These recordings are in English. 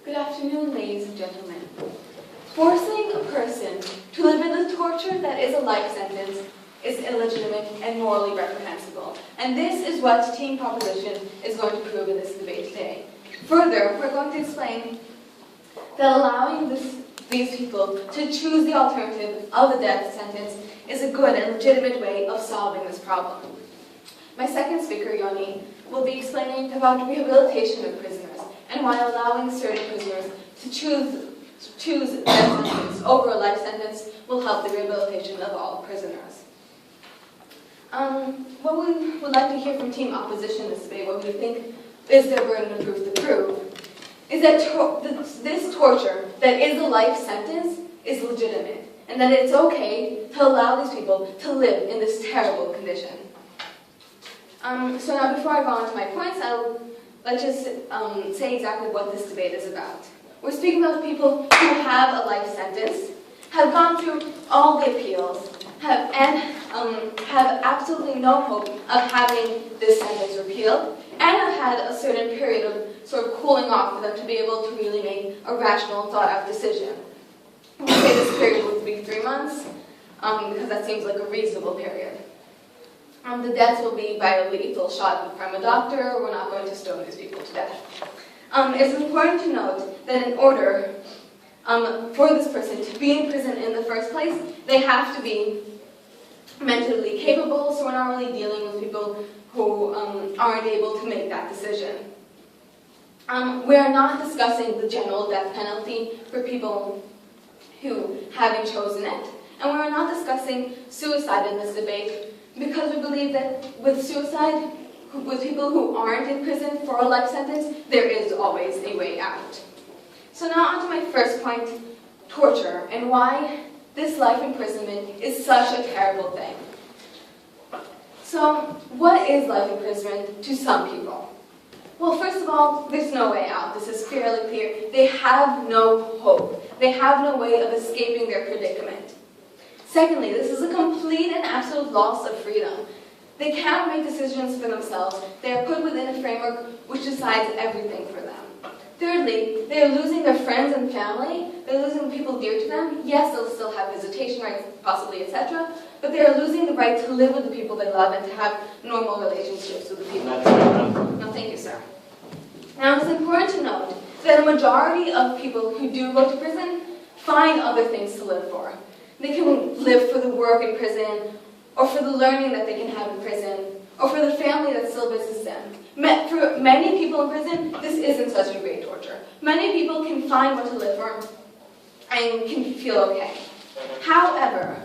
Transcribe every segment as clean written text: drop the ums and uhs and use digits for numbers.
Good afternoon, ladies and gentlemen. Forcing a person to live in the torture that is a life sentence is illegitimate and morally reprehensible. And this is what Team Proposition is going to prove in this debate today. Further, we're going to explain that allowing these people to choose the alternative of the death sentence is a good and legitimate way of solving this problem. My second speaker, Yoni, will be explaining about rehabilitation of prisoners and why allowing certain prisoners to choose a death sentence over a life sentence will help the rehabilitation of all prisoners. What we would like to hear from Team Opposition this debate, what we think is their burden of proof to prove, is that this torture that is a life sentence is legitimate, and that it's okay to allow these people to live in this terrible condition. So now, before I go on to my points, let's just say exactly what this debate is about. We're speaking about people who have a life sentence, have gone through all the appeals, have absolutely no hope of having this sentence repealed, and have had a certain period of sort of cooling off for them to be able to really make a rational, thought-out decision. We'll say this period would be 3 months, because that seems like a reasonable period. The deaths will be by a lethal shot from a doctor. We're not going to stone these people to death. It's important to note that in order for this person to be in prison in the first place, they have to be mentally capable, so we're not really dealing with people who aren't able to make that decision. We are not discussing the general death penalty for people who haven't chosen it, and we are not discussing suicide in this debate, because we believe that with suicide, with people who aren't in prison for a life sentence, there is always a way out. So now on to my first point, torture, and why this life imprisonment is such a terrible thing. So, what is life imprisonment to some people? Well, first of all, there's no way out. This is fairly clear. They have no hope. They have no way of escaping their predicament. Secondly, this is a complete and absolute loss of freedom. They cannot make decisions for themselves. They are put within a framework which decides everything for them. Thirdly, they are losing their friends and family. They're losing people dear to them. Yes, they'll still have visitation rights, possibly, etc. But they are losing the right to live with the people they love and to have normal relationships with the people. No, thank you, sir. Now, it's important to note that a majority of people who do go to prison find other things to live for. They can live for the work in prison, or for the learning that they can have in prison, or for the family that still visits them. For many people in prison, this isn't such a great torture. Many people can find what to live for and can feel okay. However,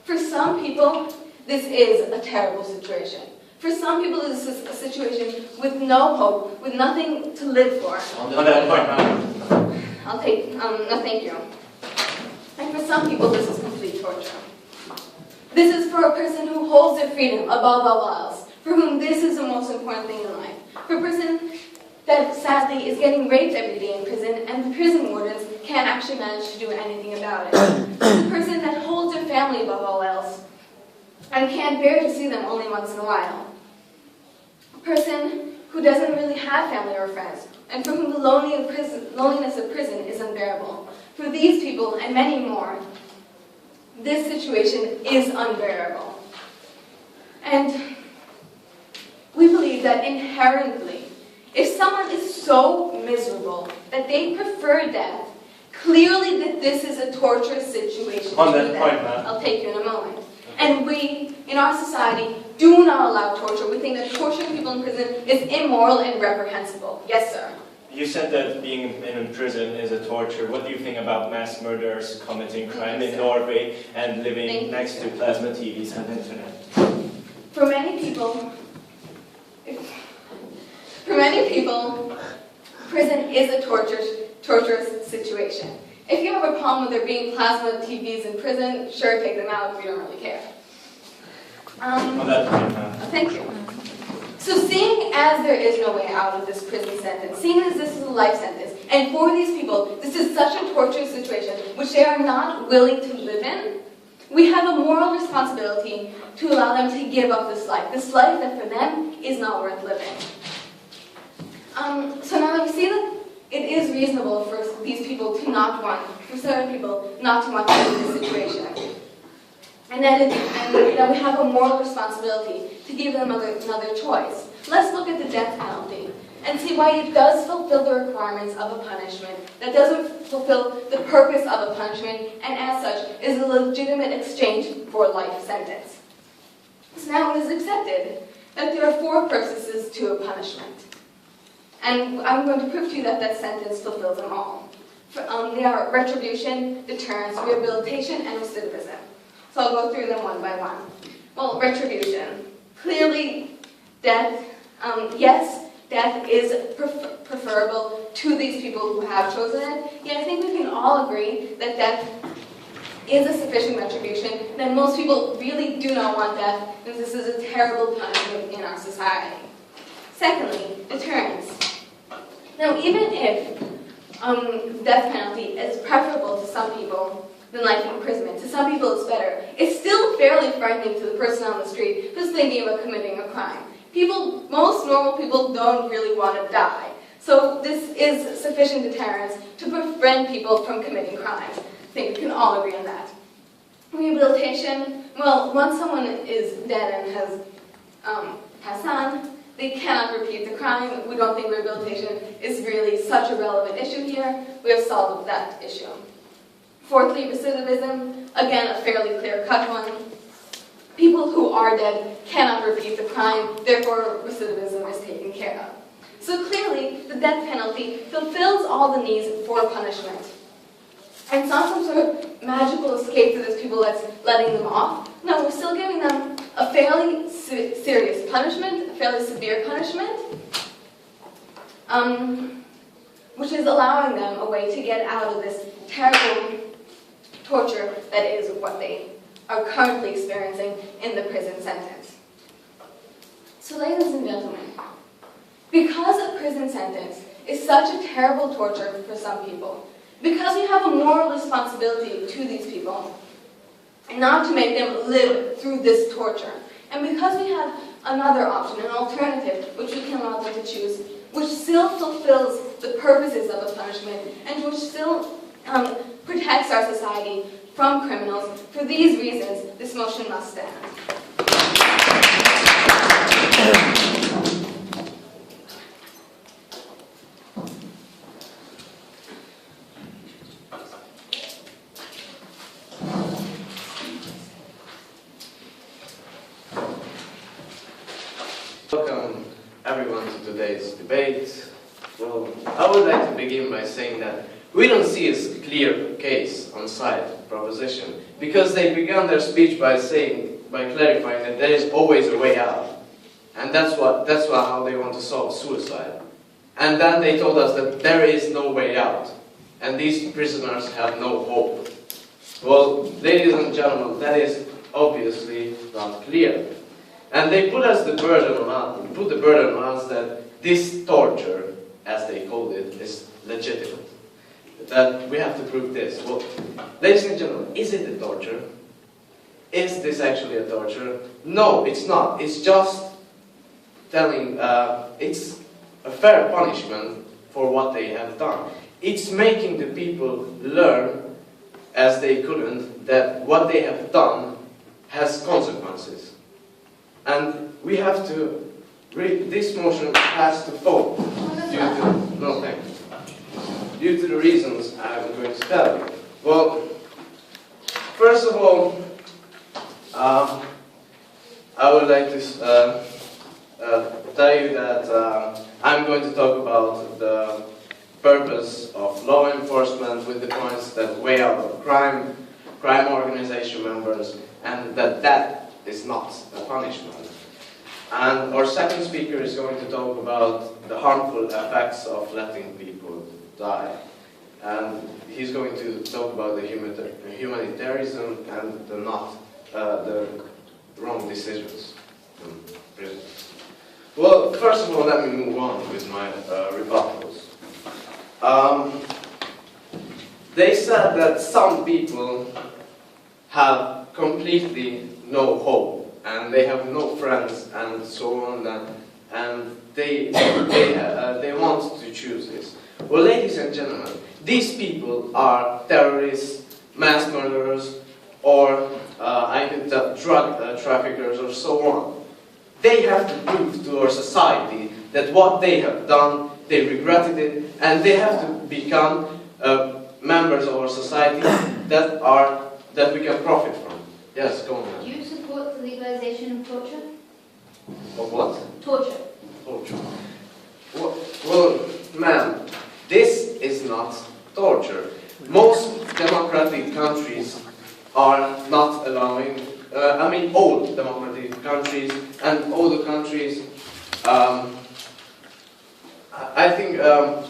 for some people, this is a terrible situation. For some people, this is a situation with no hope, with nothing to live for. I'll take, no thank you. And for some people, this is complete torture. This is for a person who holds their freedom above all else, for whom this is the most important thing in life. For a person that sadly is getting raped every day in prison, and the prison wardens can't actually manage to do anything about it. A person that holds their family above all else, and can't bear to see them only once in a while. A person who doesn't really have family or friends, and for whom the loneliness of prison is unbearable. For these people, and many more, this situation is unbearable. And we believe that inherently, if someone is so miserable that they prefer death, clearly that this is a torturous situation. On that point, ma'am. I'll take you in a moment. And we, in our society, do not allow torture. We think that torturing people in prison is immoral and reprehensible. Yes, sir. You said that being in prison is a torture. What do you think about mass murderers committing crime in Norway and living next to plasma TVs and internet? For many people, prison is a torturous situation. If you have a problem with there being plasma TVs in prison, sure, take them out. We don't really care. Thank you. So seeing as there is no way out of this prison sentence, seeing as this is a life sentence, and for these people, this is such a torturous situation which they are not willing to live in, we have a moral responsibility to allow them to give up this life that for them is not worth living. So now you see that it is reasonable for these people to not want, for certain people, not to want to be in this situation. And that we have a moral responsibility to give them another choice. Let's look at the death penalty and see why it does fulfill the requirements of a punishment, that doesn't fulfill the purpose of a punishment, and as such is a legitimate exchange for a life sentence. So now it is accepted that there are 4 purposes to a punishment. And I'm going to prove to you that that sentence fulfills them all. They are retribution, deterrence, rehabilitation, and recidivism. So I'll go through them one by one. Well, retribution. Clearly, death, yes, death is preferable to these people who have chosen it. Yet I think we can all agree that death is a sufficient retribution, that most people really do not want death, because this is a terrible punishment in our society. Secondly, deterrence. Now, even if death penalty is preferable to some people than life imprisonment, to some people it's better, it's still fairly frightening to the person on the street who's thinking about committing a crime. Most normal people don't really want to die. So this is sufficient deterrence to prevent people from committing crimes. I think we can all agree on that. Rehabilitation, well, once someone is dead and has passed on, they cannot repeat the crime. We don't think rehabilitation is really such a relevant issue here. We have solved that issue. Fourthly, recidivism, again, a fairly clear-cut one. People who are dead cannot repeat the crime, therefore recidivism is taken care of. So clearly, the death penalty fulfills all the needs for punishment. And it's not some sort of magical escape for those people that's letting them off. No, we're still giving them a fairly serious punishment, a fairly severe punishment, which is allowing them a way to get out of this terrible torture that is what they are currently experiencing in the prison sentence. So ladies and gentlemen, because a prison sentence is such a terrible torture for some people, because we have a moral responsibility to these people, not to make them live through this torture, and because we have another option, an alternative, which we can allow them to choose, which still fulfills the purposes of a punishment, and which still protects our society from criminals, for these reasons, this motion must stand. Welcome everyone to today's debate. Well, I would like to begin by saying that we don't see a clear case on side proposition, because they began their speech by clarifying that there is always a way out, and that's how they want to solve suicide. And then they told us that there is no way out, and these prisoners have no hope. Well, ladies and gentlemen, that is obviously not clear. And they put the burden on us that this torture, as they called it, is legitimate. That we have to prove this. Well, ladies and gentlemen, is it a torture? Is this actually a torture? No, it's not. It's just telling, it's a fair punishment for what they have done. It's making the people learn, as they couldn't, that what they have done has consequences. And we have to read, this motion has to fall due to the reasons I'm going to tell you. Well, first of all, I would like to tell you that I'm going to talk about the purpose of law enforcement with the points that way out of crime organization members, and that is not a punishment. And our second speaker is going to talk about the harmful effects of letting people die. And he's going to talk about the humanitarianism and the wrong decisions in prison. Well, first of all, let me move on with my rebuttals. They said that some people have completely no hope, and they have no friends, and so on, and they want to choose this. Well, ladies and gentlemen, these people are terrorists, mass murderers, or I could tell drug traffickers or so on. They have to prove to our society that what they have done, they regretted it, and they have to become members of our society that we can profit from. Yes, go on. Do you support the legalization of torture? Of what? Torture. Torture. Well, ma'am, this is not torture. Most democratic countries are not allowing, all democratic countries and all the countries, I think the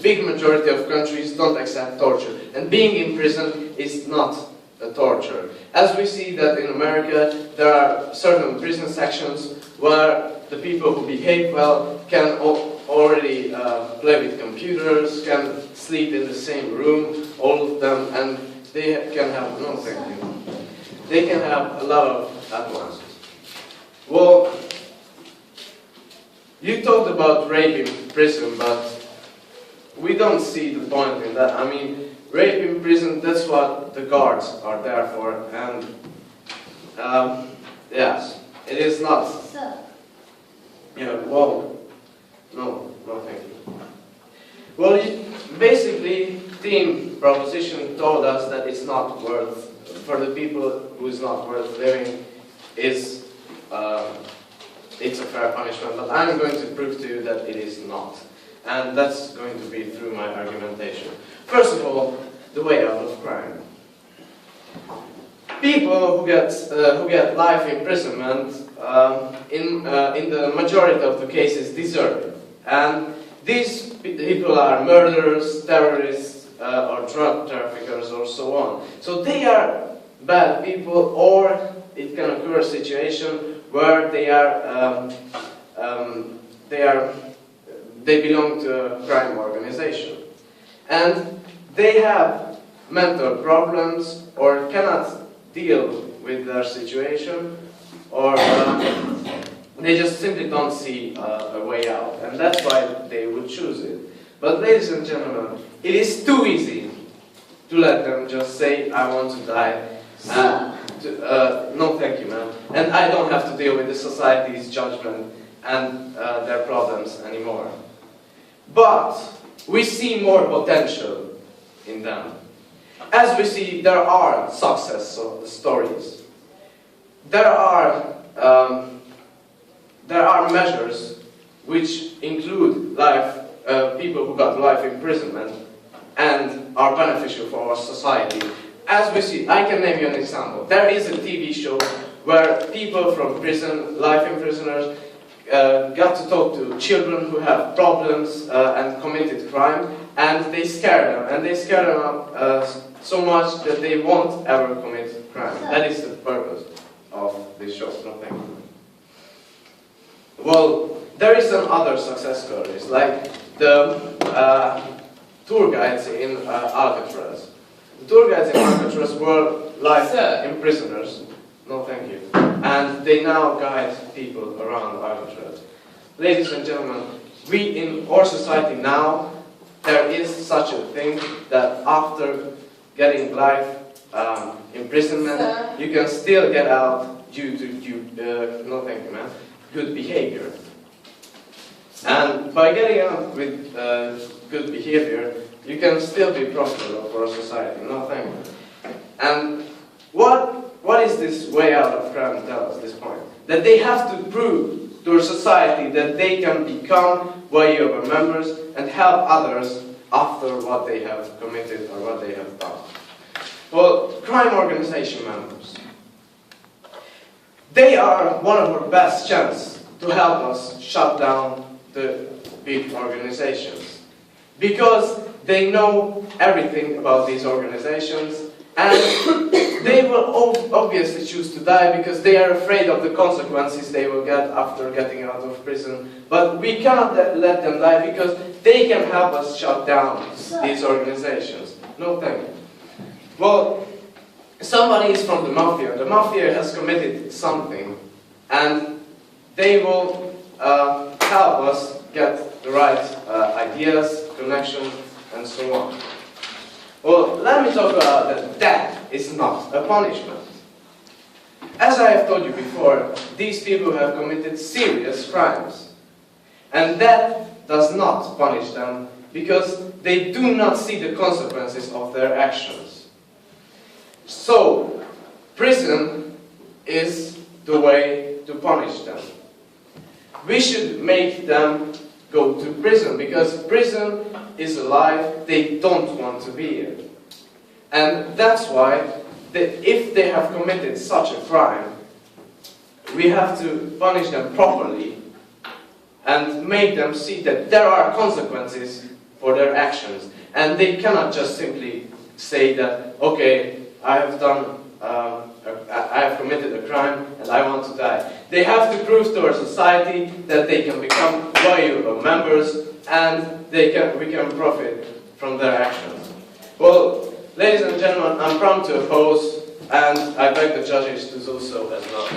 big majority of countries don't accept torture. And being in prison is not a torture. As we see that in America, there are certain prison sections where the people who behave well can already play with computers, can sleep in the same room, all of them, and they can have, no thank you, they can have a lot of advances. Well, you talked about rape in prison, but we don't see the point in that. I mean, rape in prison, that's what the guards are there for, and yes, it is not. Sir. Yeah, well, no, thank you. Well, basically, team proposition told us that it's not worth, for the people who is not worth living, it's a fair punishment, but I'm going to prove to you that it is not. And that's going to be through my argumentation. First of all, the way out of crime. People who get life imprisonment, in the majority of the cases, deserve it. And these people are murderers, terrorists, or drug traffickers, or so on. So they are bad people, or it can occur a situation where they belong to a crime organization. And they have mental problems or cannot deal with their situation, or they just simply don't see a way out. And that's why they would choose it. But ladies and gentlemen, it is too easy to let them just say, I want to die. No thank you, ma'am. And I don't have to deal with the society's judgment and their problems anymore. But we see more potential in them. As we see, there are success stories. There are measures which include people who got life imprisonment and are beneficial for our society. As we see, I can name you an example. There is a TV show where people from prison, life imprisoners, got to talk to children who have problems and committed crime, and they scare them. And they scare them up so much that they won't ever commit crime. That is the purpose of this show. No, thank you. Well, there is some other success stories, like the tour guides in Alcatraz. The tour guides in Alcatraz were life imprisoners. No, thank you. And they now guide people around Alcatraz. Ladies and gentlemen, we in our society now, there is such a thing that after getting life imprisonment, you can still get out due to no, thank you, man, good behavior. And by getting out with good behavior, you can still be profitable for a society. No, thank you. And what is this way out of crime tell us, this point? That they have to prove to a society that they can become YUOBA members and help others after what they have committed or what they have done. Well, crime organization members. They are one of our best chances to help us shut down the big organizations. Because they know everything about these organizations, and they will obviously choose to die because they are afraid of the consequences they will get after getting out of prison. But we cannot let them die because they can help us shut down these organizations. No, thank you. Well, somebody is from the mafia. The mafia has committed something, and they will help us get the right ideas, connection, and so on. Well, let me talk about that death is not a punishment. As I have told you before, these people have committed serious crimes. And death does not punish them because they do not see the consequences of their actions. So, prison is the way to punish them. We should make them go to prison because prison is a life they don't want to be in. And that's why, if they have committed such a crime, we have to punish them properly and make them see that there are consequences for their actions. And they cannot just simply say that, okay, I have committed a crime and I want to die. They have to prove to our society that they can become loyal members and we can profit from their actions. Well, ladies and gentlemen, I'm proud to oppose, and I beg the judges to do so as well.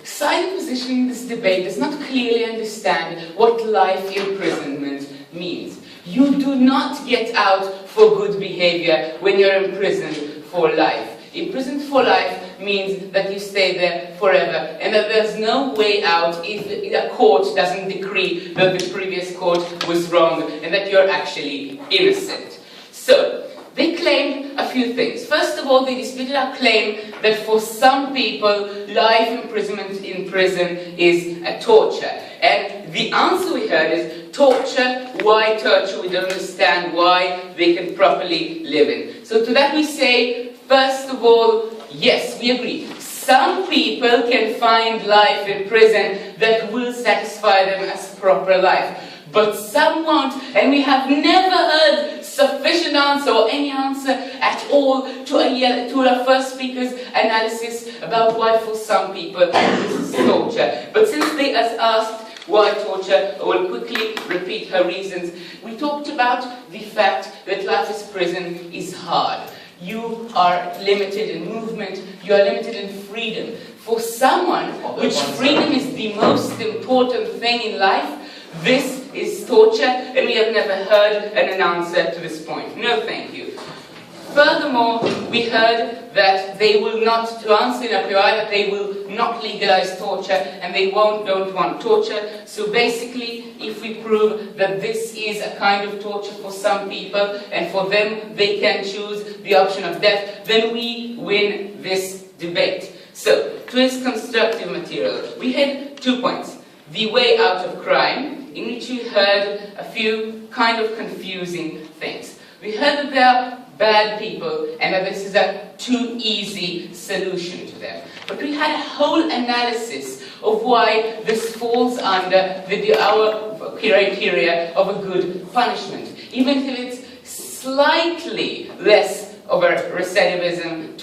Side opposition in this debate does not clearly understand what life imprisonment means. You do not get out for good behavior when you're imprisoned for life. Imprisoned for life means that you stay there forever and that there's no way out if a court doesn't decree that the previous court was wrong and that you're actually innocent. So, they claimed a few things. First of all, they disputed our claim that for some people, life imprisonment in prison is a torture. And the answer we heard is, torture, why torture? We don't understand why they can properly live in. So to that we say, first of all, yes, we agree. Some people can find life in prison that will satisfy them as proper life. But some won't, and we have never heard sufficient answer or any answer at all to our first speaker's analysis about why for some people this is torture. But since they asked why torture, I will quickly repeat her reasons. We talked about the fact that life as prison is hard. You are limited in movement, you are limited in freedom. For someone, which freedom is the most important thing in life, this is torture, and we have never heard an answer to this point. No, thank you. Furthermore, we heard that they will not, to answer in a priori, that they will not legalize torture, and they don't want torture. So basically, if we prove that this is a kind of torture for some people, and for them they can choose the option of death, then we win this debate. So, to his constructive material, we had 2 points. The way out of crime, in which we heard a few kind of confusing things. We heard that there are bad people and that this is a too easy solution to them. But we had a whole analysis of why this falls under our criteria of a good punishment. Even if it's slightly less of a recidivism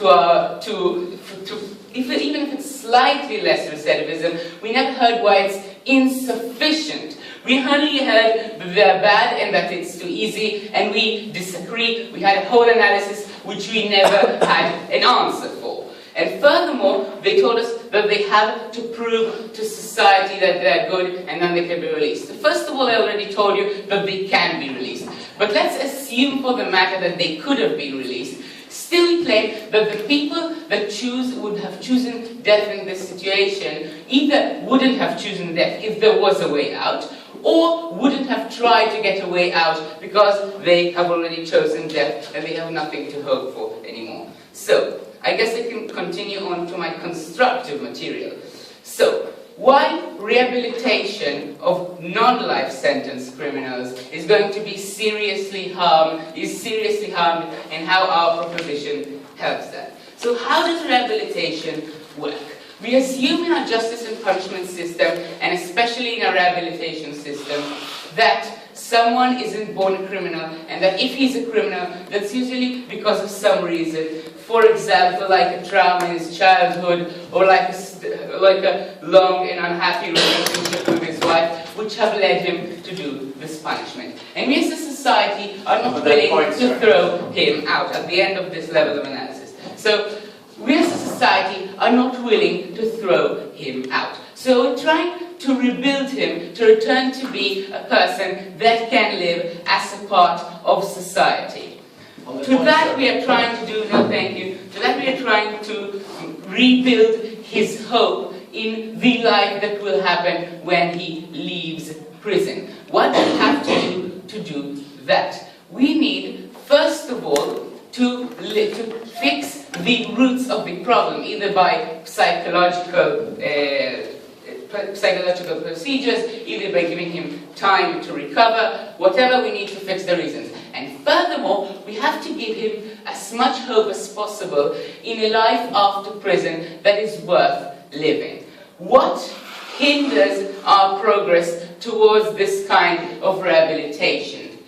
even if it's slightly less recidivism, we never heard why it's insufficient. We only heard that they're bad and that it's too easy, and we disagree. We had a whole analysis which we never had an answer for. And furthermore, they told us that they have to prove to society that they're good and then they can be released. First of all, I already told you that they can be released. But let's assume for the matter that they could have been released. Still, we claim that the people that would have chosen death in this situation either wouldn't have chosen death if there was a way out, or wouldn't have tried to get a way out because they have already chosen death and they have nothing to hope for anymore. So, I guess I can continue on to my constructive material. So, why rehabilitation of non-life sentence criminals is going to be seriously harmed, and how our proposition helps that. So how does rehabilitation work? We assume in our justice and punishment system, and especially in our rehabilitation system, that someone isn't born a criminal, and that if he's a criminal, that's usually because of some reason. For example, like a trauma in his childhood, or like a long and unhappy relationship with his wife, which have led him to do this punishment. And we as a society are not willing to throw him out at the end of this level of analysis. So, we as a society are not willing to throw him out. So we're trying to rebuild him to return to be a person that can live as a part of society. To that we are trying to do, no thank you, to that we are trying to rebuild his hope in the life that will happen when he leaves prison. What do we have to do that? We need, first of all, to fix the roots of the problem, either by psychological procedures, either by giving him time to recover, whatever we need to fix the reasons. And furthermore, we have to give him as much hope as possible in a life after prison that is worth living. What hinders our progress towards this kind of rehabilitation?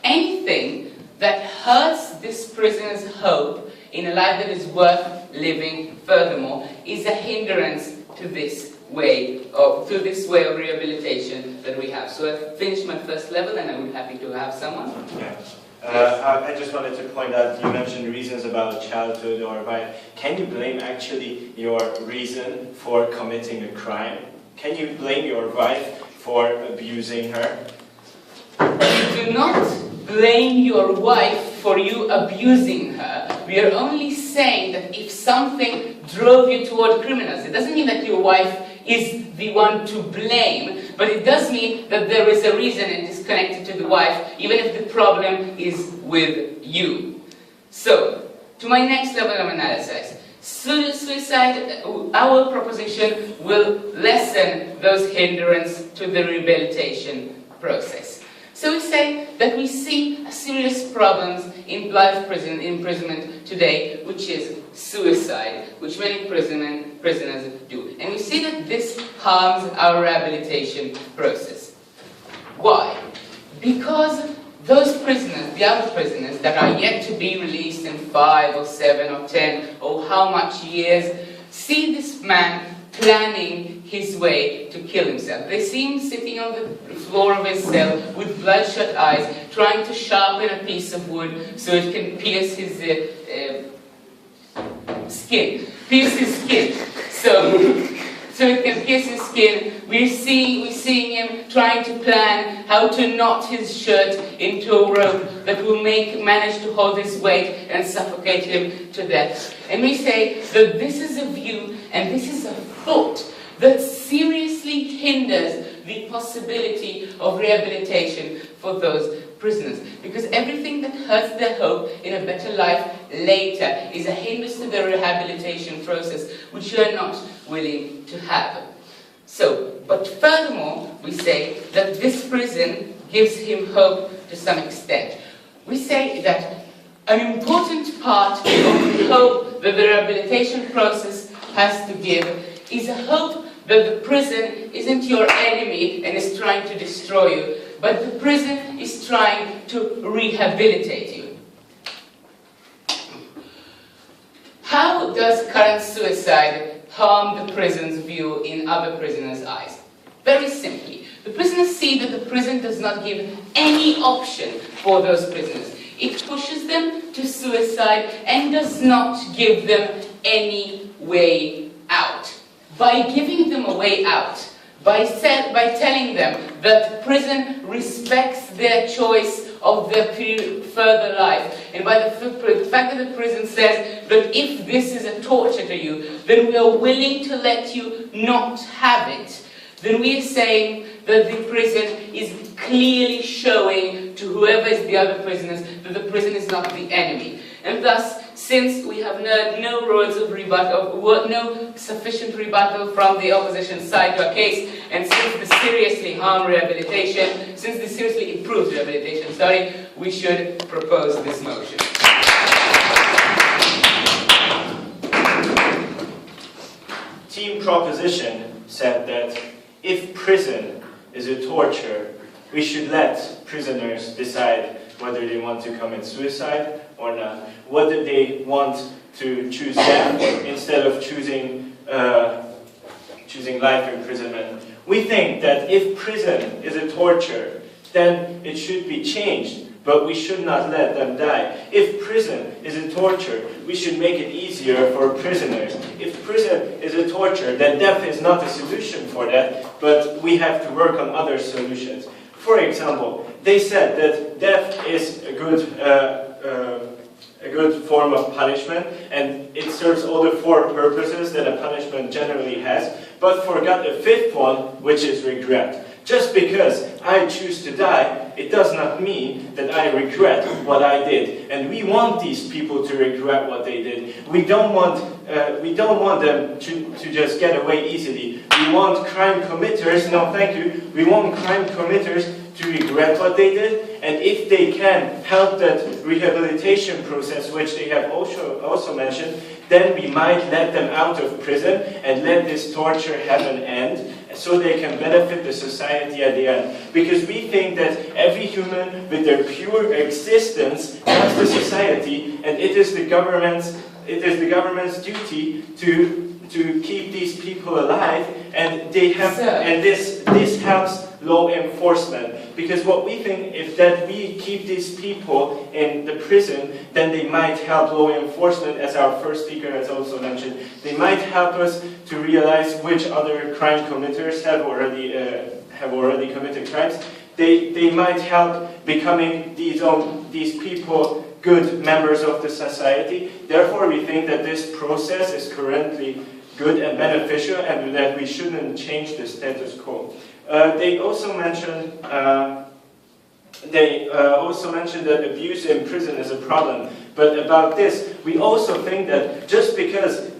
Anything that hurts this prisoner's hope in a life that is worth living, furthermore, is a hindrance to this way of rehabilitation that we have. So I've finished my first level, and I'm happy to have someone. Yeah. I just wanted to point out, you mentioned reasons about childhood or violence. Can you blame actually your reason for committing a crime? Can you blame your wife for abusing her? You do not blame your wife for you abusing her. We are only saying that if something drove you toward criminals, it doesn't mean that your wife is the one to blame, but it does mean that there is a reason and it is connected to the wife, even if the problem is with you. So, to my next level of analysis, suicide, our proposition will lessen those hindrances to the rehabilitation process. So we say that we see serious problems in life imprisonment today, which is suicide, which many prisoners do. And we see that this harms our rehabilitation process. Why? Because those prisoners, the other prisoners that are yet to be released in 5 or 7 or 10 or how much years, see this man planning his way to kill himself. They see him sitting on the floor of his cell with bloodshot eyes, trying to sharpen a piece of wood so it can pierce his skin. So it can pierce his skin. We're seeing him trying to plan how to knot his shirt into a rope that will manage to hold his weight and suffocate him to death. And we say that this is a view and this is a thought that seriously hinders the possibility of rehabilitation for those prisoners. Because everything that hurts their hope in a better life later is a hindrance to the rehabilitation process, which you are not willing to have. So, but furthermore, we say that this prison gives him hope to some extent. We say that an important part of the hope that the rehabilitation process has to give is a hope that the prison isn't your enemy and is trying to destroy you, but the prison is trying to rehabilitate you. How does current suicide harm the prison's view in other prisoners' eyes? Very simply, the prisoners see that the prison does not give any option for those prisoners. It pushes them to suicide and does not give them any way out. By giving them a way out, by telling them that prison respects their choice of their further life, and by the fact that the prison says that if this is a torture to you, then we are willing to let you not have it, then we are saying that the prison is clearly showing to whoever is the other prisoners that the prison is not the enemy. And thus, since we have no roads of rebuttal, no sufficient rebuttal from the opposition side to our case, and since the seriously harmed rehabilitation, since the seriously improved rehabilitation, we should propose this motion. Team proposition said that if prison is a torture, we should let prisoners decide whether they want to commit suicide or not. What do they want to choose them instead of choosing life imprisonment? We think that if prison is a torture, then it should be changed but we should not let them die. If prison is a torture, we should make it easier for prisoners. If prison is a torture, then death is not a solution for that, but we have to work on other solutions. For example, they said that death is a good form of punishment, and it serves all the 4 purposes that a punishment generally has, but forgot a 5th one, which is regret. Just because I choose to die, it does not mean that I regret what I did. And we want these people to regret what they did. We don't want them to just get away easily. We want crime committers, no thank you, we want crime committers to regret what they did, and if they can help that rehabilitation process, which they have also mentioned, then we might let them out of prison and let this torture have an end, so they can benefit the society at the end. Because we think that every human with their pure existence helps the society, and it is the government's duty to keep these people alive, and this helps law enforcement. Because what we think is that we keep these people in the prison, then they might help law enforcement, as our first speaker has also mentioned. They might help us to realize which other crime committers have already committed crimes. They might help becoming these people good members of the society. Therefore, we think that this process is currently good and beneficial, and that we shouldn't change the status quo. They also mentioned that abuse in prison is a problem. But about this, we also think that just because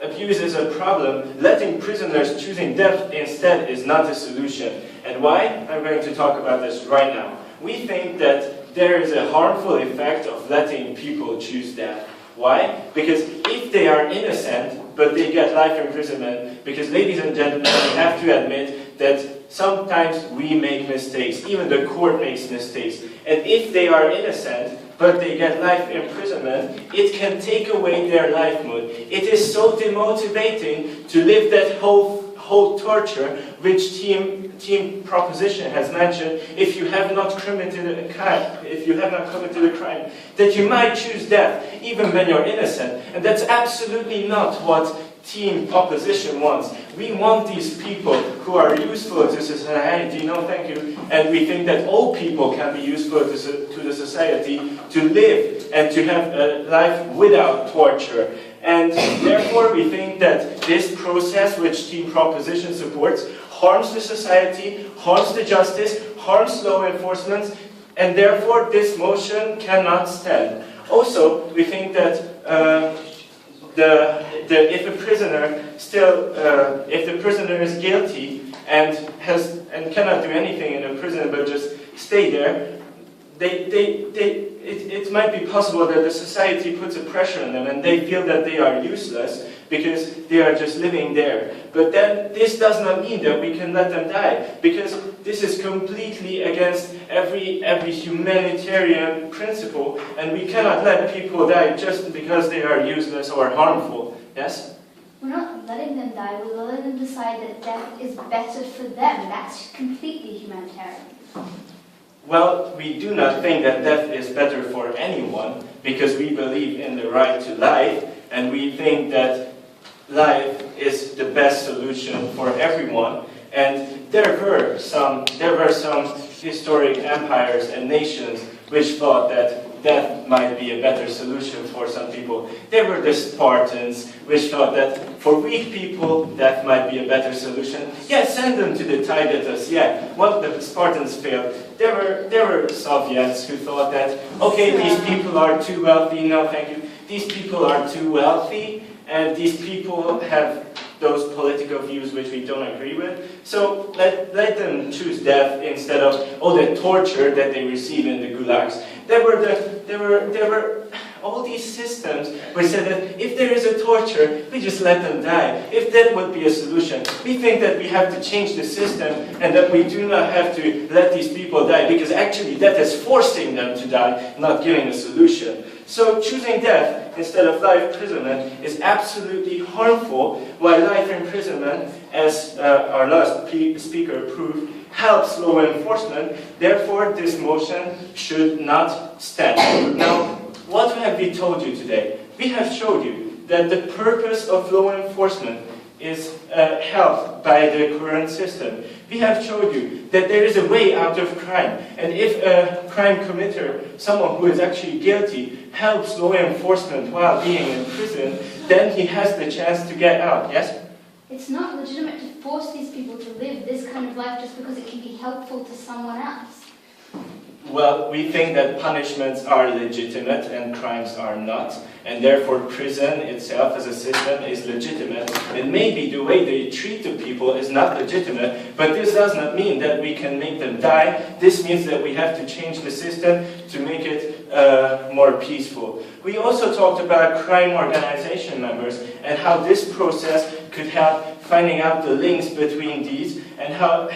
abuse is a problem, letting prisoners choosing death instead is not a solution. And why? I'm going to talk about this right now. We think that there is a harmful effect of letting people choose death. Why? Because if they are innocent, but they get life imprisonment, because ladies and gentlemen, we have to admit that sometimes we make mistakes, even the court makes mistakes. And if they are innocent, but they get life imprisonment, it can take away their life mood. It is so demotivating to live that whole torture, which team proposition has mentioned. If you have not committed a crime, that you might choose death, even when you're innocent. And that's absolutely not what team proposition wants. We want these people who are useful to society, no thank you, and we think that all people can be useful to the society, to live and to have a life without torture. And therefore we think that this process, which team proposition supports, harms the society, harms the justice, harms law enforcement, and therefore this motion cannot stand. Also, we think that if a prisoner if the prisoner is guilty and cannot do anything in a prison but just stay there, it might be possible that the society puts a pressure on them and they feel that they are useless because they are just living there. But then this does not mean that we can let them die, because this is completely against every humanitarian principle, and we cannot let people die just because they are useless or harmful. Yes? We're not letting them die, we're letting them decide that death is better for them. That's completely humanitarian. Well, we do not think that death is better for anyone, because we believe in the right to life, and we think that life is the best solution for everyone. And there were some historic empires and nations which thought that death might be a better solution for some people. There were the Spartans, which thought that for weak people, death might be a better solution. Yeah, send them to the Tibetans. Yeah, well, the Spartans failed. There were Soviets who thought that, okay, these people are too wealthy. No, thank you. These people are too wealthy, and these people have those political views which we don't agree with. So let them choose death instead of all the torture that they receive in the gulags. There were all these systems which said that if there is a torture, we just let them die. If that would be a solution. We think that we have to change the system and that we do not have to let these people die, because actually that is forcing them to die, not giving a solution. So choosing death instead of life imprisonment is absolutely harmful, while life imprisonment, as our last speaker proved, helps law enforcement. Therefore, this motion should not stand. Now, what have we told you today? We have showed you that the purpose of law enforcement is helped by the current system. We have showed you that there is a way out of crime, and if a crime committer, someone who is actually guilty, helps law enforcement while being in prison, then he has the chance to get out, yes? It's not legitimate to force these people to live this kind of life just because it can be helpful to someone else. Well, we think that punishments are legitimate and crimes are not, and therefore prison itself as a system is legitimate. And maybe the way they treat the people is not legitimate, but this does not mean that we can make them die. This means that we have to change the system to make it more peaceful. We also talked about crime organization members and how this process could help finding out the links between these and how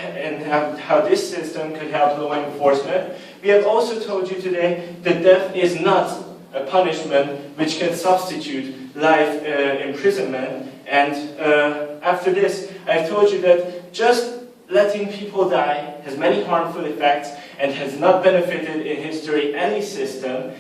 this system could help law enforcement. We have also told you today that death is not a punishment which can substitute life imprisonment. And after this, I've told you that just letting people die has many harmful effects and has not benefited in history any system,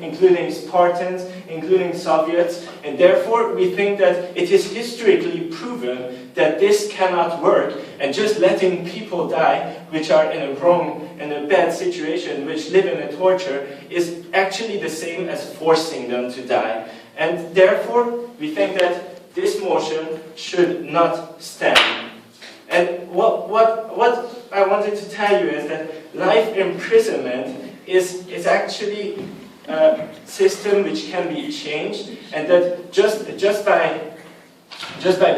including Spartans, including Soviets, and therefore we think that it is historically proven that this cannot work, and just letting people die, which are in a bad situation, which live in a torture, is actually the same as forcing them to die. And therefore, we think that this motion should not stand. And what I wanted to tell you is that life imprisonment is actually a system which can be changed, and that just by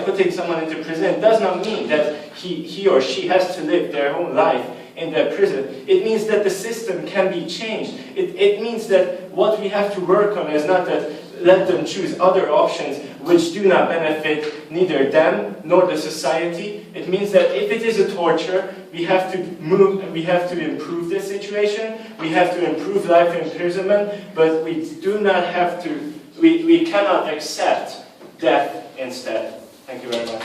putting someone into prison does not mean that he or she has to live their own life in their prison. It means that the system can be changed. It means that what we have to work on is not that let them choose other options which do not benefit neither them nor the society. It means that if it is a torture, we have to improve this situation, we have to improve life imprisonment, but we do not have to, we cannot accept death instead. Thank you very much.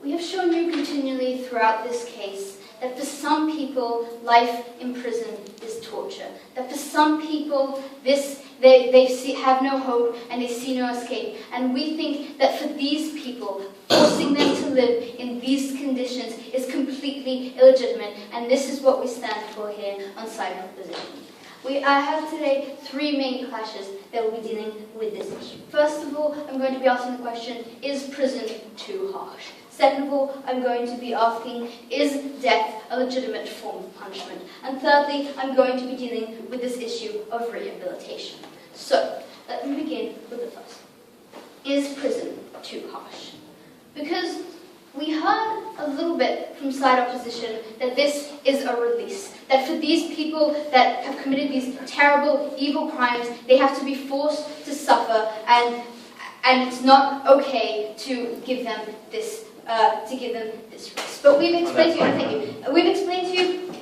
We have shown you continually throughout this case that for some people, life in prison is torture. That for some people, they have no hope and they see no escape. And we think that for these people, forcing them to live in these conditions is completely illegitimate. And this is what we stand for here on Side Proposition. I have today three main clashes that will be dealing with this issue. First of all, I'm going to be asking the question, is prison too harsh? Second of all, I'm going to be asking, is death a legitimate form of punishment? And thirdly, I'm going to be dealing with this issue of rehabilitation. So, let me begin with the first. Is prison too harsh? Because we heard a little bit from side opposition that this is a release. That for these people that have committed these terrible, evil crimes, they have to be forced to suffer, and it's not okay to give them this release. But we've explained to you, and thank you. We've explained to you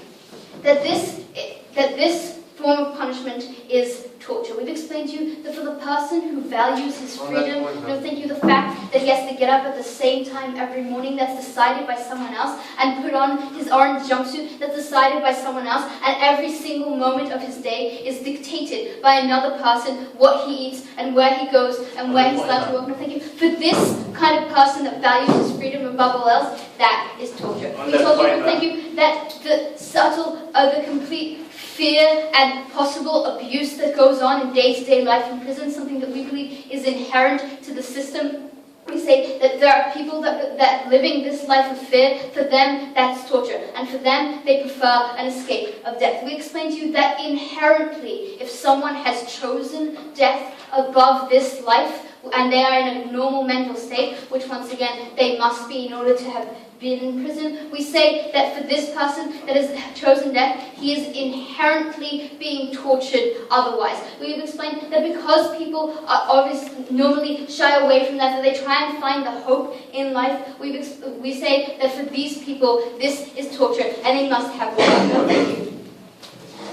that this form of punishment is torture. We've explained to you that for the person who values his freedom, the fact that he has to get up at the same time every morning, that's decided by someone else, and put on his orange jumpsuit, that's decided by someone else, and every single moment of his day is dictated by another person, what he eats, and where he goes, and where he's allowed to work. And thank you. For this kind of person that values his freedom above all else, that is torture. We told you, thank you, that the subtle, the complete fear and possible abuse that goes on in day-to-day life in prison, something that we believe is inherent to the system. We say that there are people that living this life of fear, for them that's torture, and for them they prefer an escape of death. We explained to you that inherently, if someone has chosen death above this life, and they are in a normal mental state, which once again they must be in order to have been in prison. We say that for this person that has chosen death, he is inherently being tortured otherwise. We've explained that because people are obviously normally shy away from that they try and find the hope in life, we say that for these people, this is torture, and they must have one.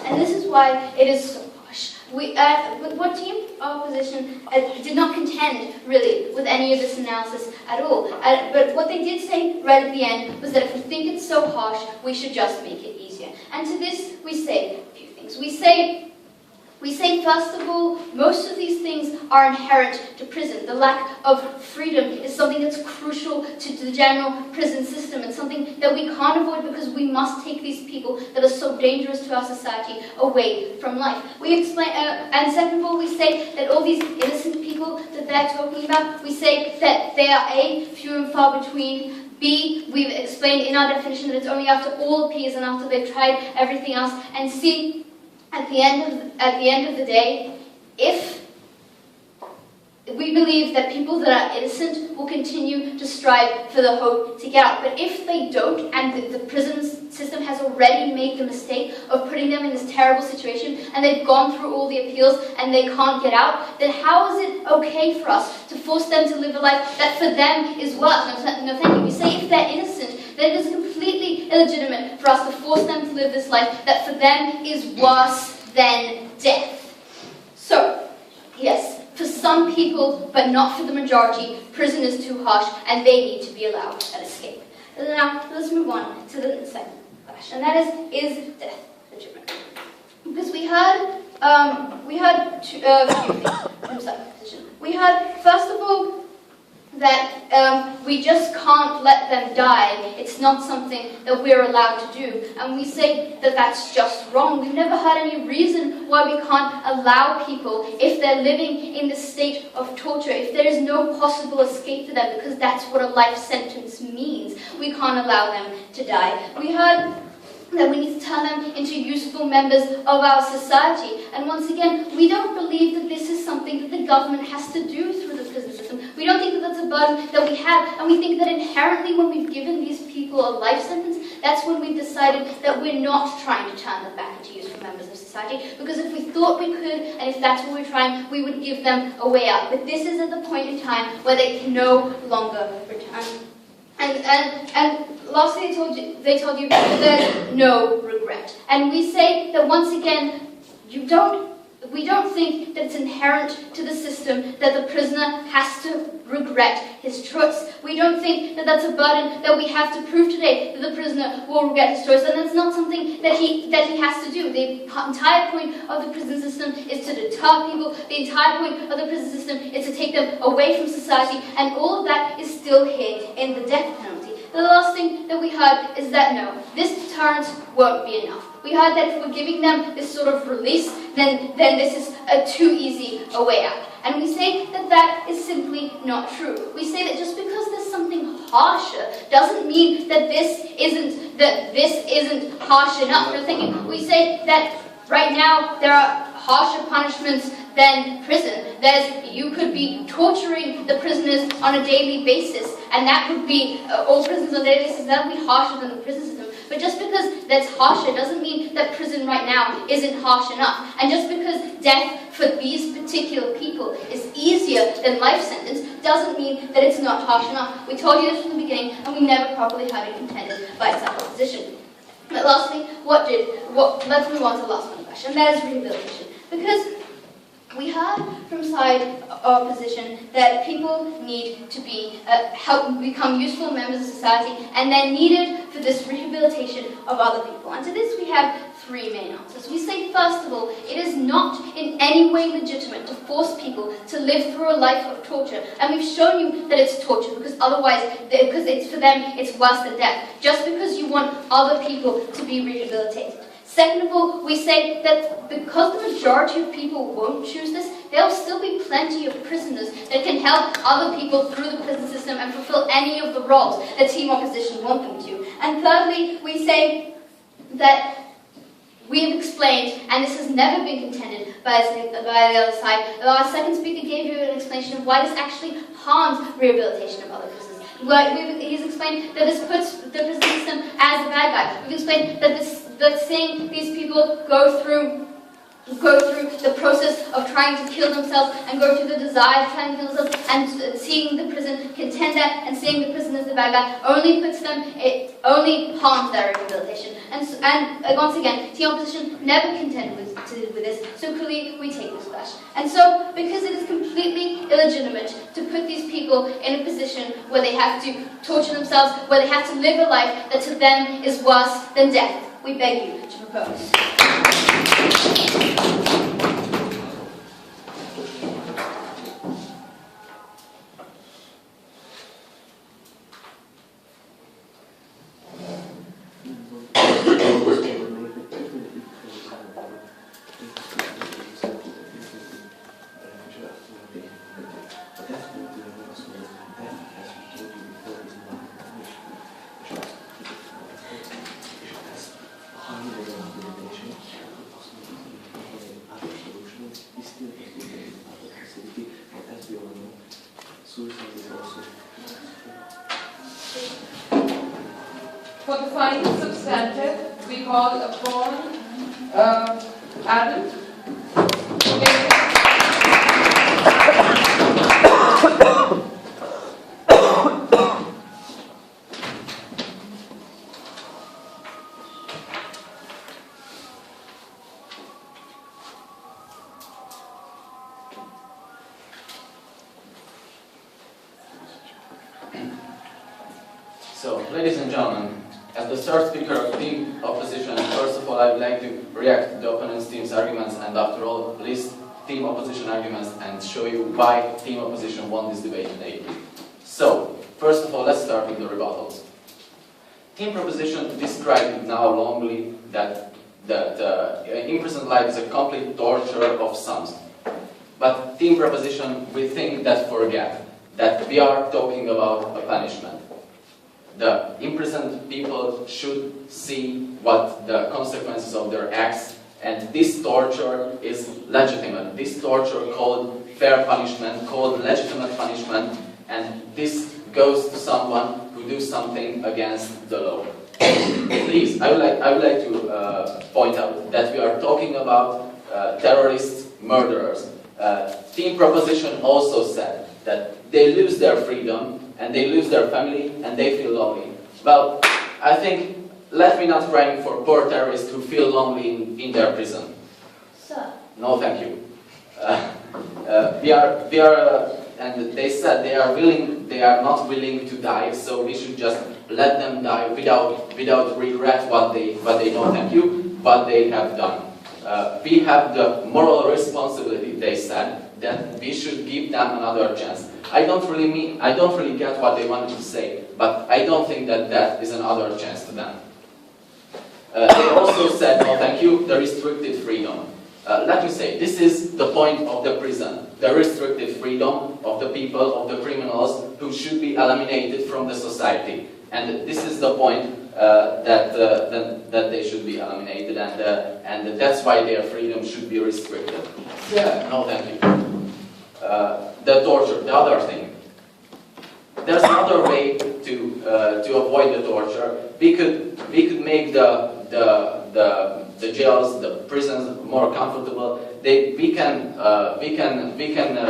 And this is why it is so harsh. What team opposition did not contend, really, with any of this analysis at all. But what they did say right at the end was that if we think it's so harsh, we should just make it easier. And to this, we say a few things. We say, first of all, most of these things are inherent to prison. The lack of freedom is something that's crucial to the general prison system and something that we can't avoid because we must take these people that are so dangerous to our society away from life. We explain, and second of all, we say that all these innocent people that they're talking about, we say that they are A, few and far between. B, we've explained in our definition that it's only after all appears and after they've tried everything else. And C, at the end of the day, if we believe that people that are innocent will continue to strive for the hope to get out. But if they don't, and the prison system has already made the mistake of putting them in this terrible situation, and they've gone through all the appeals and they can't get out, then how is it okay for us to force them to live a life that for them is worse? No, thank you. We say if they're innocent, then it is completely illegitimate for us to force them to live this life that for them is worse than death. So, yes, for some people, but not for the majority, prison is too harsh and they need to be allowed an escape. And now, let's move on to the second question, and that is death legitimate? Because we heard a few things from the second position. We heard, first of all, that we just can't let them die. It's not something that we're allowed to do. And we say that that's just wrong. We've never heard any reason why we can't allow people, if they're living in this state of torture, if there is no possible escape for them, because that's what a life sentence means. We can't allow them to die. We heard that we need to turn them into useful members of our society. And once again, we don't believe that this is something that the government has to do through the prison system. We don't think that that's a burden that we have, and we think that inherently when we've given these people a life sentence, that's when we've decided that we're not trying to turn them back into useful members of society, because if we thought we could, and if that's what we're trying, we would give them a way out. But this is at the point in time where they can no longer return. And lastly, they told you that there's no regret. And we say that once again, we don't think that it's inherent to the system that the prisoner has to regret his choice. We don't think that that's a burden that we have to prove today, that the prisoner will regret his choice, and that's not something that he has to do. The entire point of the prison system is to deter people. The entire point of the prison system is to take them away from society, and all of that is still here in the death penalty. The last thing that we heard is that no, this deterrence won't be enough. We heard that if we're giving them this sort of release, then this is a too easy a way out. And we say that that is simply not true. We say that just because there's something harsher doesn't mean that this isn't harsh enough. No, thank you. We say that right now there are harsher punishments than prison. You could be torturing the prisoners on a daily basis, and that would be all prisoners on a daily basis. That would be harsher than the prison system. But just because that's harsher doesn't mean that prison right now isn't harsh enough. And just because death for these particular people is easier than life sentence doesn't mean that it's not harsh enough. We told you this from the beginning, and we never properly had it contended by its opposition. But lastly, let's move on to the last one question, and that is rehabilitation. Because we heard from side opposition that people need to be help become useful members of society, and they're needed for this rehabilitation of other people. And to this we have three main answers. We say, first of all, it is not in any way legitimate to force people to live through a life of torture. And we've shown you that it's torture, because otherwise, because it's for them, it's worse than death. Just because you want other people to be rehabilitated. Second of all, we say that because the majority of people won't choose this, there will still be plenty of prisoners that can help other people through the prison system and fulfill any of the roles that team opposition want them to. And thirdly, we say that we have explained, and this has never been contended by the other side. Our second speaker gave you an explanation of why this actually harms rehabilitation of other prisoners. He's explained that this puts the prison system as a bad guy. We've explained that seeing these people go through the process of trying to kill themselves and go through the desire of trying to kill themselves and seeing the prison, contend that and seeing the prison as the bad guy it only harms their rehabilitation. And once again, team opposition never contended with this, so clearly we take this clash. And so, because it is completely illegitimate to put these people in a position where they have to torture themselves, where they have to live a life that to them is worse than death, we beg you to propose. For the final substantive, we call upon Adam. So, ladies and gentlemen, as the third speaker of team opposition, first of all, I would like to react to the opponent's team's arguments and after all, list team opposition arguments and show you why team opposition won this debate today. So, first of all, let's start with the rebuttals. Team proposition described now longly that imprisoned life is a complete torture of some. But team proposition, we think that forget that we are talking about a punishment. The imprisoned people should see what the consequences of their acts, and this torture is legitimate. This torture called fair punishment, called legitimate punishment, and this goes to someone who does something against the law. Please, I would like to point out that we are talking about terrorists, murderers. Team proposition also said that they lose their freedom and they lose their family and they feel lonely. Well, I think, let me not cry for poor terrorists who feel lonely in their prison. Sir. No, thank you. And they said they are not willing to die, so we should just let them die without regret what they know, thank you, what they have done. We have the moral responsibility, they said, that we should give them another chance. I don't really get what they wanted to say, but I don't think that is another chance to them. They also said, no thank you, the restricted freedom. Let me say, this is the point of the prison, the restricted freedom of the people, of the criminals who should be eliminated from the society. And this is the point that they should be eliminated, and that's why their freedom should be restricted. Yeah, no thank you. The torture, the other thing. There's another way to avoid the torture. We could make the jails, the prisons more comfortable. We can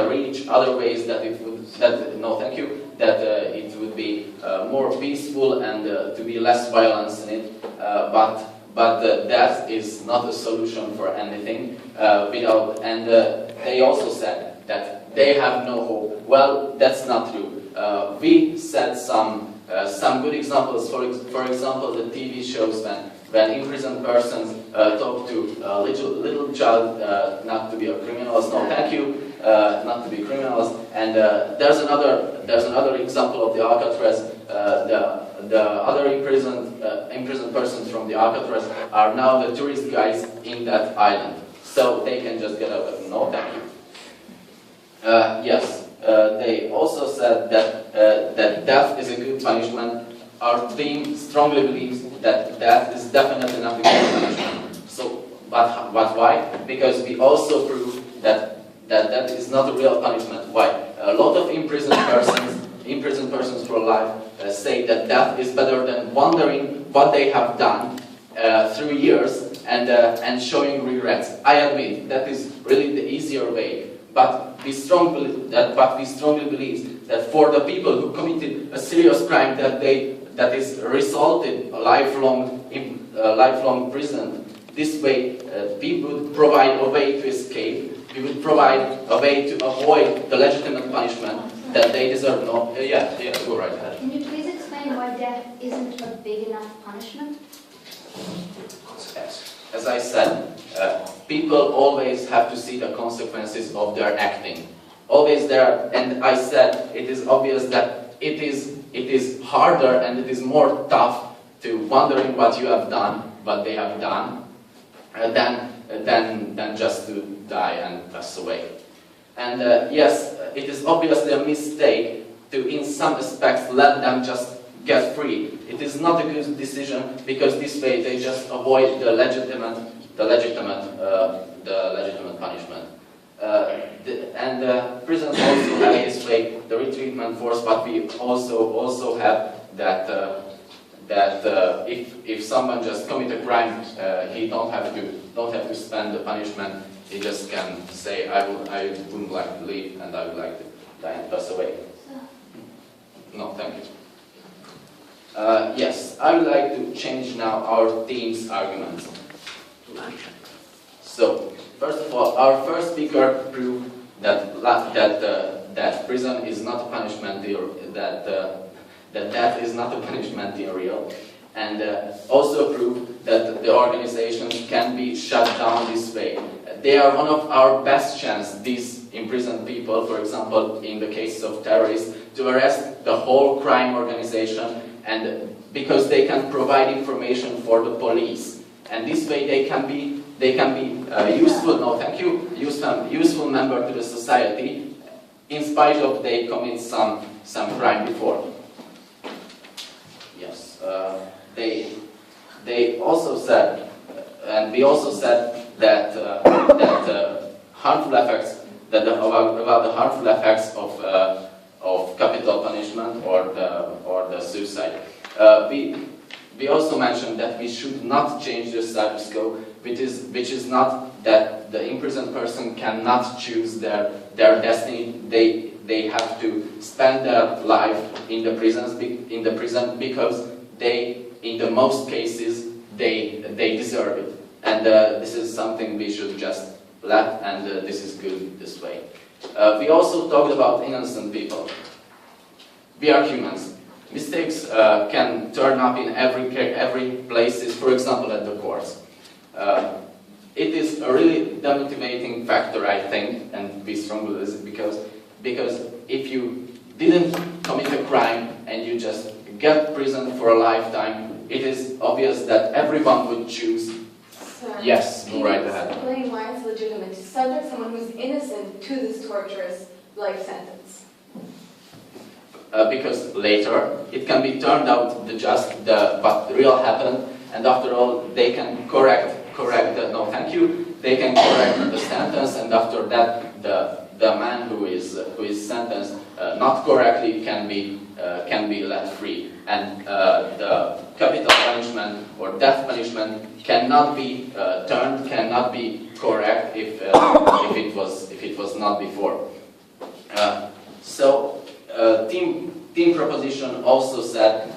reach other ways that it would be more peaceful and to be less violence in it. But that is not a solution for anything. They also said that they have no hope. Well, that's not true. We said some good examples. For example, the TV shows when imprisoned persons talk to a little child not to be criminals. No, thank you, not to be criminals. And there's another example of the Alcatraz. The other imprisoned persons from the Alcatraz are now the tourist guides in that island, so they can just get out. No, thank you. Yes, they also said that death is a good punishment. Our team strongly believes that death is definitely not a good punishment. So, but why? Because we also prove that is not a real punishment. Why? A lot of imprisoned persons imprisoned persons for life say that death is better than wondering what they have done through years and showing regrets. I admit that is really the easier way, but we strongly believe that for the people who committed a serious crime that is resulted lifelong prison, this way we would provide a way to escape. We would provide a way to avoid the legitimate punishment that they deserve. No, yeah, go right ahead. Can you please explain why death isn't a big enough punishment? As I said, people always have to see the consequences of their acting. Always there, and I said it is obvious that it is harder and it is more tough to wondering what you have done, what they have done, than just to die and pass away. And yes, it is obviously a mistake to, in some aspects, let them just get free. It is not a good decision because this way they just avoid the legitimate punishment. Prisons also have this way the retreatment force, but we also have that if someone just commit a crime, he don't have to spend the punishment. He just can say, I wouldn't like to live and I would like to die and pass away. No, thank you. Yes, I would like to change now our team's arguments. So, first of all, our first speaker proved that prison is not a punishment, that death is not a punishment in real, and also proved that the organizations can be shut down this way. They are one of our best chances, these imprisoned people, for example, in the cases of terrorists, to arrest the whole crime organization, and because they can provide information for the police, and this way they can be useful. No, thank you. Useful member to the society, in spite of they commit some crime before. Yes, they also said, and we also said that harmful effects about the harmful effects of capital punishment or the suicide. We also mentioned that we should not change the status quo, which is not that the imprisoned person cannot choose their destiny. They have to spend their life in the prison because they, in the most cases, they deserve it. And this is something we should just let, and this is good this way. We also talked about innocent people. We are humans. Mistakes can turn up in every places, for example at the courts. It is a really demotivating factor, I think, and we strongly believe it because if you didn't commit a crime and you just get prison for a lifetime, it is obvious that everyone would choose. Sir, Yes, go right ahead. Explain why it's legitimate to subject someone who's innocent to this torturous life sentence. Because later it can be turned out what real happened, and after all they can correct no thank you, they can correct the sentence, and after that the man who is sentenced not correctly can be let free, and the capital punishment or death punishment cannot be cannot be correct if it was not before. Team proposition also said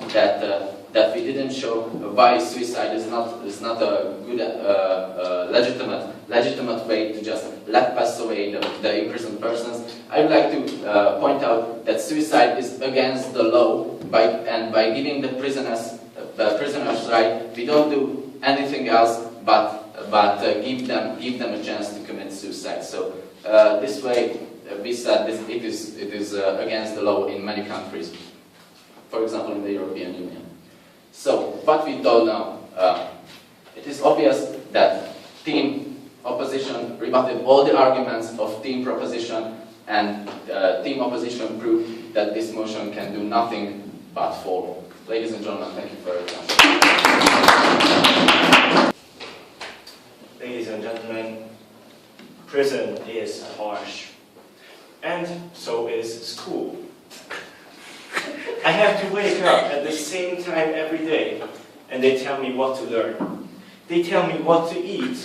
that we didn't show why suicide is not a good legitimate way to just let pass away the imprisoned persons. I would like to point out that suicide is against the law by giving the prisoners right. We don't do anything else but give them a chance to commit suicide. So this way. We said it is against the law in many countries, for example in the European Union. So what we don't know, it is obvious that team opposition rebutted all the arguments of team proposition, and team opposition proved that this motion can do nothing but fall. Ladies and gentlemen, thank you for your attention. Ladies and gentlemen, prison is harsh. And so is school. I have to wake up at the same time every day, and they tell me what to learn. They tell me what to eat,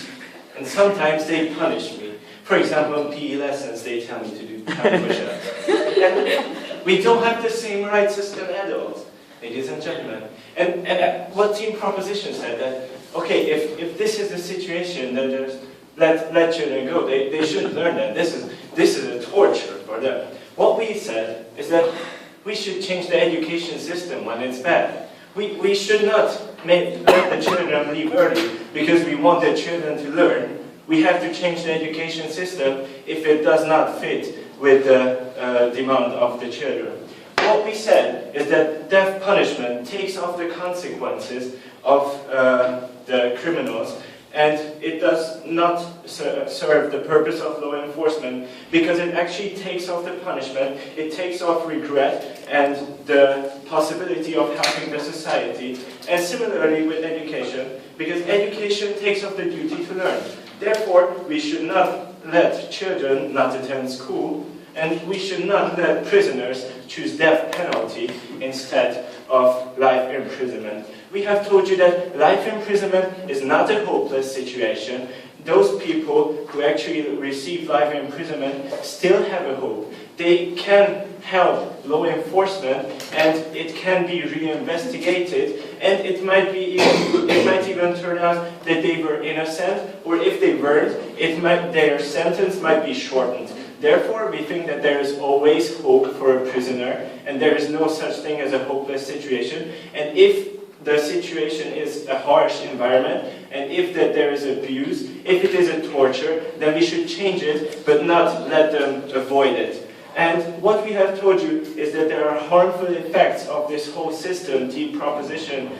and sometimes they punish me. For example, in PE lessons, they tell me to do 10 push-ups. And we don't have the same rights as adults, ladies and gentlemen. And what Team Proposition said that, okay, if this is the situation, then just let children go. They should learn that. This is a torture for them. What we said is that we should change the education system when it's bad. We should not let the children leave early because we want the children to learn. We have to change the education system if it does not fit with the demand of the children. What we said is that death punishment takes off the consequences of the criminals, and it does not serve the purpose of law enforcement because it actually takes off the punishment, it takes off regret and the possibility of helping the society. And similarly with education, because education takes off the duty to learn. Therefore, we should not let children not attend school, and we should not let prisoners choose death penalty instead of life imprisonment. We have told you that life imprisonment is not a hopeless situation. Those people who actually receive life imprisonment still have a hope. They can help law enforcement, and it can be reinvestigated, and it might even turn out that they were innocent, or if they weren't, their sentence might be shortened. Therefore, we think that there is always hope for a prisoner, and there is no such thing as a hopeless situation. And if the situation is a harsh environment, and if there is abuse, if it is a torture, then we should change it, but not let them avoid it. And what we have told you is that there are harmful effects of this whole system Team Proposition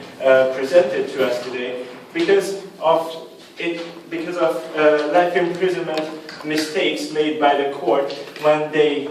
presented to us today because of life imprisonment mistakes made by the court when they,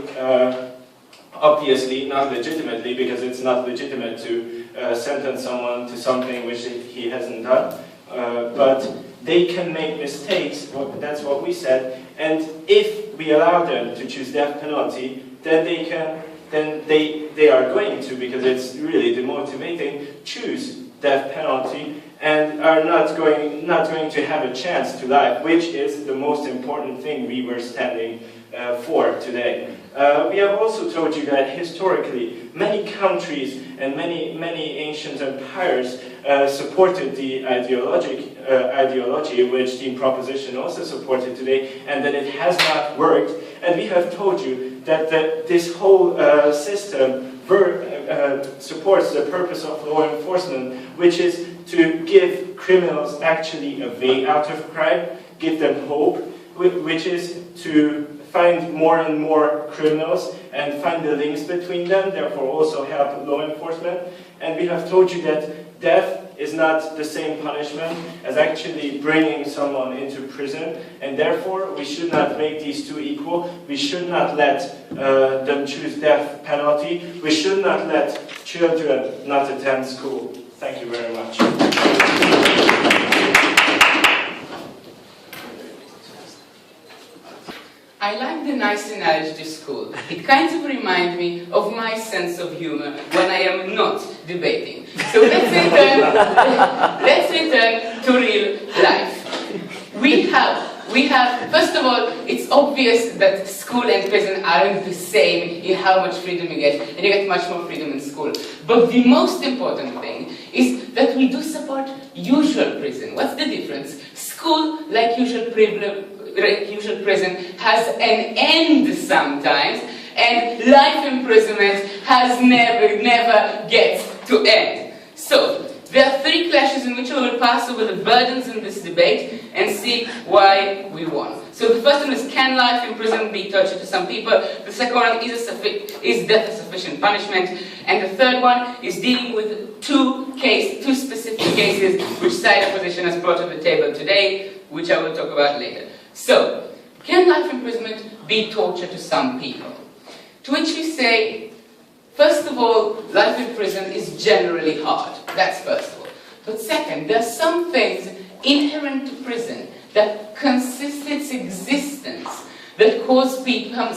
obviously not legitimately, because it's not legitimate to sentence someone to something which he hasn't done, but they can make mistakes, that's what we said, and if we allow them to choose death penalty, then they are going to, because it's really demotivating, choose death penalty and are not going to have a chance to life, which is the most important thing we were standing for today. We have also told you that historically many countries and many ancient empires supported the ideology which Team Proposition also supported today, and that it has not worked. And we have told you that this whole system supports the purpose of law enforcement, which is to give criminals actually a way out of crime, give them hope, which is to find more and more criminals and find the links between them, therefore also help law enforcement. And we have told you that death is not the same punishment as actually bringing someone into prison, and therefore we should not make these two equal. We should not let them choose death penalty. We should not let children not attend school. Thank you very much. I like the nice analogy to school. It kind of reminds me of my sense of humor when I am not debating. So let's return to real life. We have, first of all, it's obvious that school and prison aren't the same in how much freedom you get, and you get much more freedom in school. But the most important thing is that we do support usual prison. What's the difference? School, like usual prison, has an end sometimes, and life imprisonment has never gets to end. So, there are three clashes in which we will pass over the burdens in this debate and see why we won. So the first one is, can life imprisonment be torture to some people? The second one is death a sufficient punishment? And the third one is dealing with two specific cases which side opposition has brought to the table today, which I will talk about later. So, can life imprisonment be torture to some people? To which we say, first of all, life in prison is generally hard. That's first of all. But second, there are some things inherent to prison that consist its existence that cause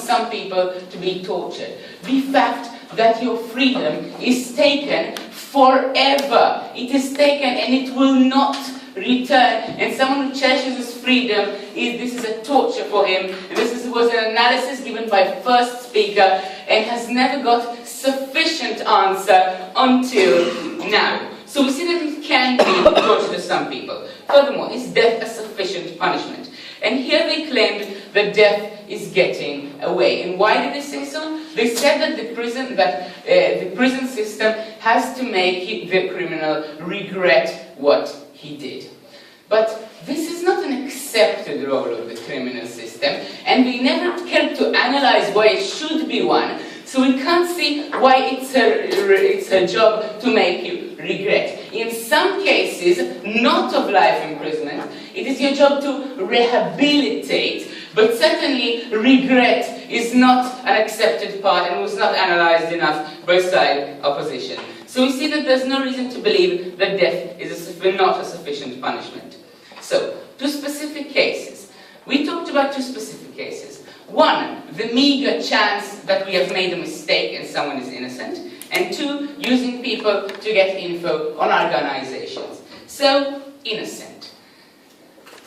some people to be tortured. The fact that your freedom is taken forever. It is taken and it will not return. And someone who cherishes his freedom, this is a torture for him. And was an analysis given by first speaker and has never got sufficient answer until now. So we see that it can be torture to some people. Furthermore, is death a sufficient punishment? And here they claimed that death is getting away. And why did they say so? They said that the prison system has to make the criminal regret what he did. But this is not an accepted role of the criminal system, and we never cared to analyze why it should be one. So we can't see why it's her job to make you regret. In some cases, not of life imprisonment, it is your job to rehabilitate, but certainly regret is not an accepted part and was not analyzed enough by side opposition. So we see that there's no reason to believe that death is not a sufficient punishment. So, two specific cases. We talked about two specific cases. One, the meager chance that we have made a mistake and someone is innocent. And two, using people to get info on organizations. So, innocent.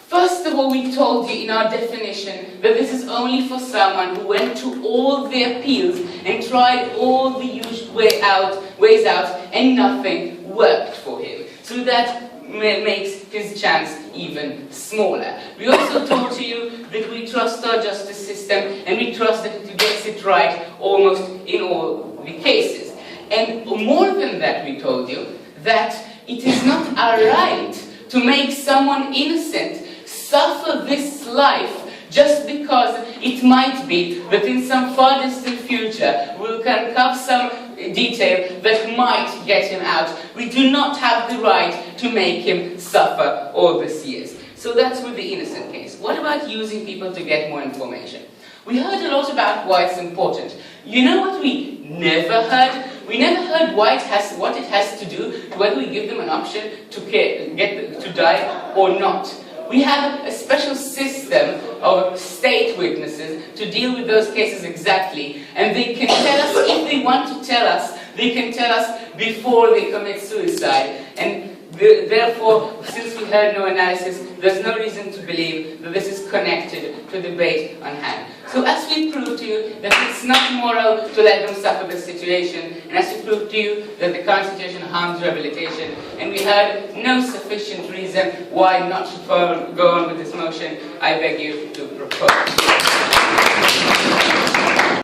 First of all, we told you in our definition that this is only for someone who went to all the appeals and tried all the usual ways out and nothing worked for him. So that makes his chance even smaller. We also told to you that we trust our justice system and we trust that it gets it right almost in all the cases. And more than that, we told you that it is not our right to make someone innocent suffer this life just because it might be that in some far distant future we'll can have some detail that might get him out. We do not have the right to make him suffer all these years. So that's with the innocent case. What about using people to get more information? We heard a lot about why it's important. You know what we never heard? We never heard what it has to do to whether we give them an option to die or not. We have a special system of state witnesses to deal with those cases exactly, and they can tell us, if they want to tell us, they can tell us before they commit suicide. And therefore, since we heard no analysis, there's no reason to believe that this is connected to the debate on hand. So as we proved to you that it's not moral to let them suffer this situation, and as we proved to you that the current situation harms rehabilitation, and we heard no sufficient reason why not to go on with this motion, I beg you to propose.